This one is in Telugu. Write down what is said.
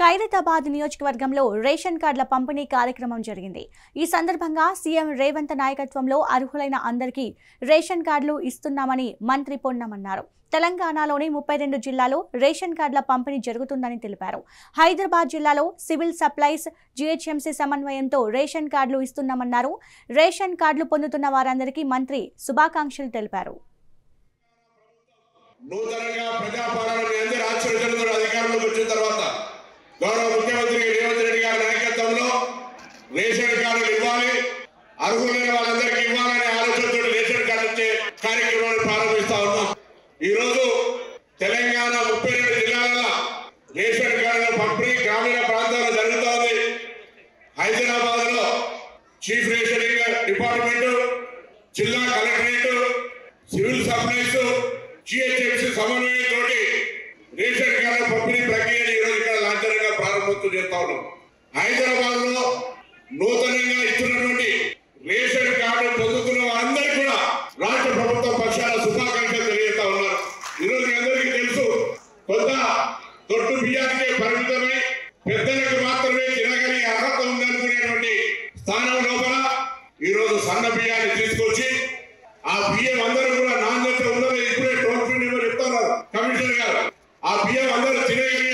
ఖైరతాబాద్ నియోజకవర్గంలో రేషన్ కార్డుల పంపిణీ కార్యక్రమం జరిగింది. ఈ సందర్భంగా సీఎం రేవంత్ నాయకత్వంలో అర్హులైన అందరికీ రేషన్ కార్డులు ఇస్తున్నామని మంత్రి పొన్నమన్నారు. తెలంగాణలోని 32 జిల్లాలో రేషన్ కార్డుల పంపిణీ జరుగుతుందని తెలిపారు. హైదరాబాద్ జిల్లాలో సివిల్ సప్లైస్ జీహెచ్ఎంసీ సమన్వయంతో రేషన్ కార్డులు ఇస్తున్నామన్నారు. రేషన్ కార్డులు పొందుతున్న వారందరికీ మంత్రి శుభాకాంక్షలు తెలిపారు. నూతనంగా ప్రజాపాలనని అందరూ ఆచరించడంతో అధికారంలోకి వచ్చిన తర్వాత గౌరవ ముఖ్యమంత్రి రేవంత్ రెడ్డి గారి నాయకత్వంలో రేషన్ కార్డులు ఇవ్వాలి, అర్హులైన వాళ్ళందరికీ ఇవ్వాలనే ఆలోచనతో రేషన్ కార్డు ఇచ్చే కార్యక్రమాన్ని ప్రారంభిస్తా ఉన్నాం. ఈ రోజు తెలంగాణ 32 జిల్లాల రేషన్ కార్డుల పంపిణీ గ్రామీణ ప్రాంతాల్లో జరుగుతోంది. హైదరాబాద్ లో చీఫ్ రేషనింగ్ డిపార్ట్మెంట్, జిల్లా కలెక్టరేట్, సివిల్ సప్లైస్ జీహెచ్ఎంసీ సమన్వయంతో రేషన్ కార్డుల పంపిణీ ప్రక్రియను ఈ రోజు ఇక్కడ లాంఛనంగా ప్రారంభోత్సవం చేస్తా ఉన్నాం. హైదరాబాద్ లో నూతనంగా ఇస్తున్నటువంటి రేషన్ కార్డు పొందుతున్న వారందరికీ కూడా రాష్ట్ర ప్రభుత్వం పక్షాన శుభాకాంక్షలు తెలియజేస్తా ఉన్నారు. ఈ రోజు అందరికీ తెలుసు, కొంత దొడ్డు బియ్యానికే పరిమితమై పెద్దలకు మాత్రమే తినగలిగే అర్హత ఉందనుకునేటువంటి స్థానం లోపల ఈ రోజు సన్న బియ్యాన్ని తీసుకొచ్చి ఆ బియ్యం అందరూ కూడా నాణ్యత ఉన్నది. ఇప్పుడే టోల్ ఫ్రీ నెంబర్ చెప్తున్నారు కమిషనర్ గారు. ఆ బియ్యం అందరూ తినగలిగే